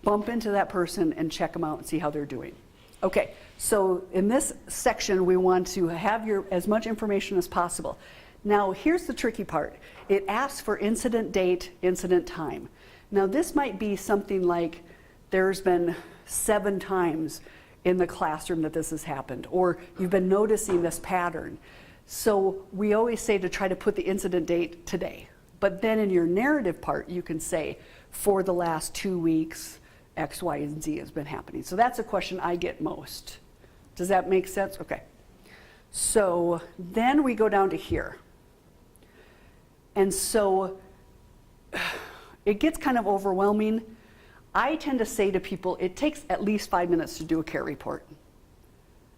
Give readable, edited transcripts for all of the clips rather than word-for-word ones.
bump into that person and check them out and see how they're doing. Okay, so in this section, we want to have as much information as possible. Now, here's the tricky part. It asks for incident date, incident time. Now, this might be something like there's been 7 times in the classroom that this has happened, or you've been noticing this pattern. So we always say to try to put the incident date today. But then in your narrative part, you can say, for the last 2 weeks, X, Y, and Z has been happening. So that's a question I get most. Does that make sense? Okay. So then we go down to here. And so it gets kind of overwhelming. I tend to say to people, it takes at least 5 minutes to do a care report.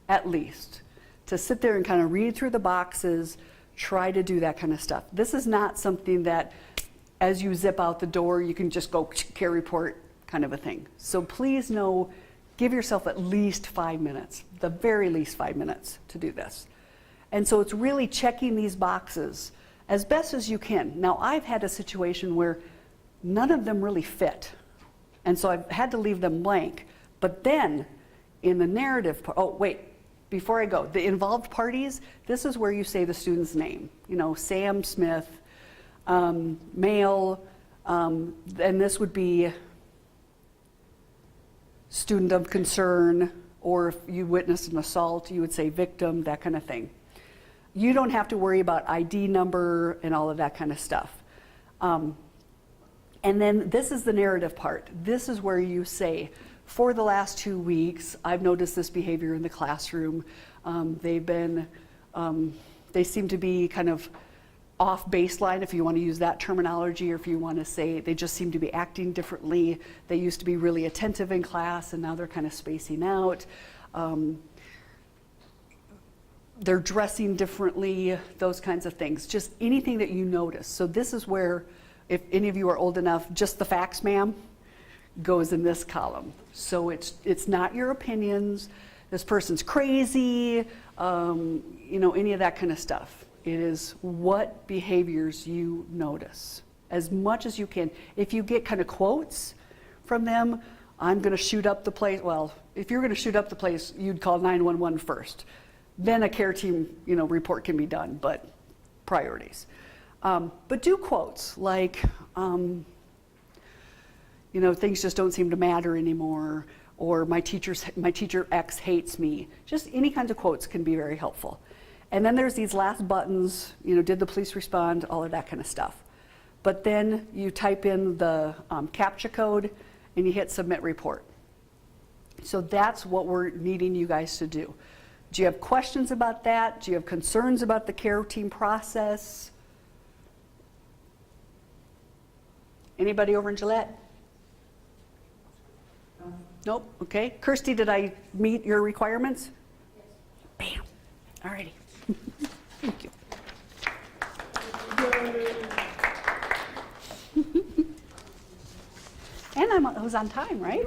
At least. To sit there and kind of read through the boxes, try to do that kind of stuff. This is not something that as you zip out the door, you can just go care report kind of a thing. So please know, give yourself at least 5 minutes, the very least 5 minutes to do this. And so it's really checking these boxes as best as you can. Now, I've had a situation where none of them really fit. And so I've had to leave them blank. But then in the narrative part, oh, wait, before I go, the involved parties, this is where you say the student's name. You know, Sam Smith, male, and this would be student of concern, or if you witnessed an assault, you would say victim, that kind of thing. You don't have to worry about ID number and all of that kind of stuff. And then this is the narrative part. This is where you say, for the last 2 weeks, I've noticed this behavior in the classroom. They seem to be kind of off baseline, if you want to use that terminology, or if you want to say they just seem to be acting differently. They used to be really attentive in class, and now they're kind of spacing out. They're dressing differently, those kinds of things. Just anything that you notice. So this is where, if any of you are old enough, just the facts, ma'am, goes in this column. So it's not your opinions. This person's crazy, you know, any of that kind of stuff. It is what behaviors you notice, as much as you can. If you get kind of quotes from them, I'm going to shoot up the place. Well, if you're going to shoot up the place, you'd call 911 first. Then a care team, you know, report can be done, but priorities. But do quotes like, you know, things just don't seem to matter anymore, or my teacher X hates me. Just any kinds of quotes can be very helpful. And then there's these last buttons, you know, did the police respond, all of that kind of stuff. But then you type in the CAPTCHA code and you hit submit report. So that's what we're needing you guys to do. Do you have questions about that? Do you have concerns about the care team process? Anybody over in Gillette? No. Nope, okay. Kirsty, did I meet your requirements? Yes. Bam, all righty. Thank you. And I was on time, right?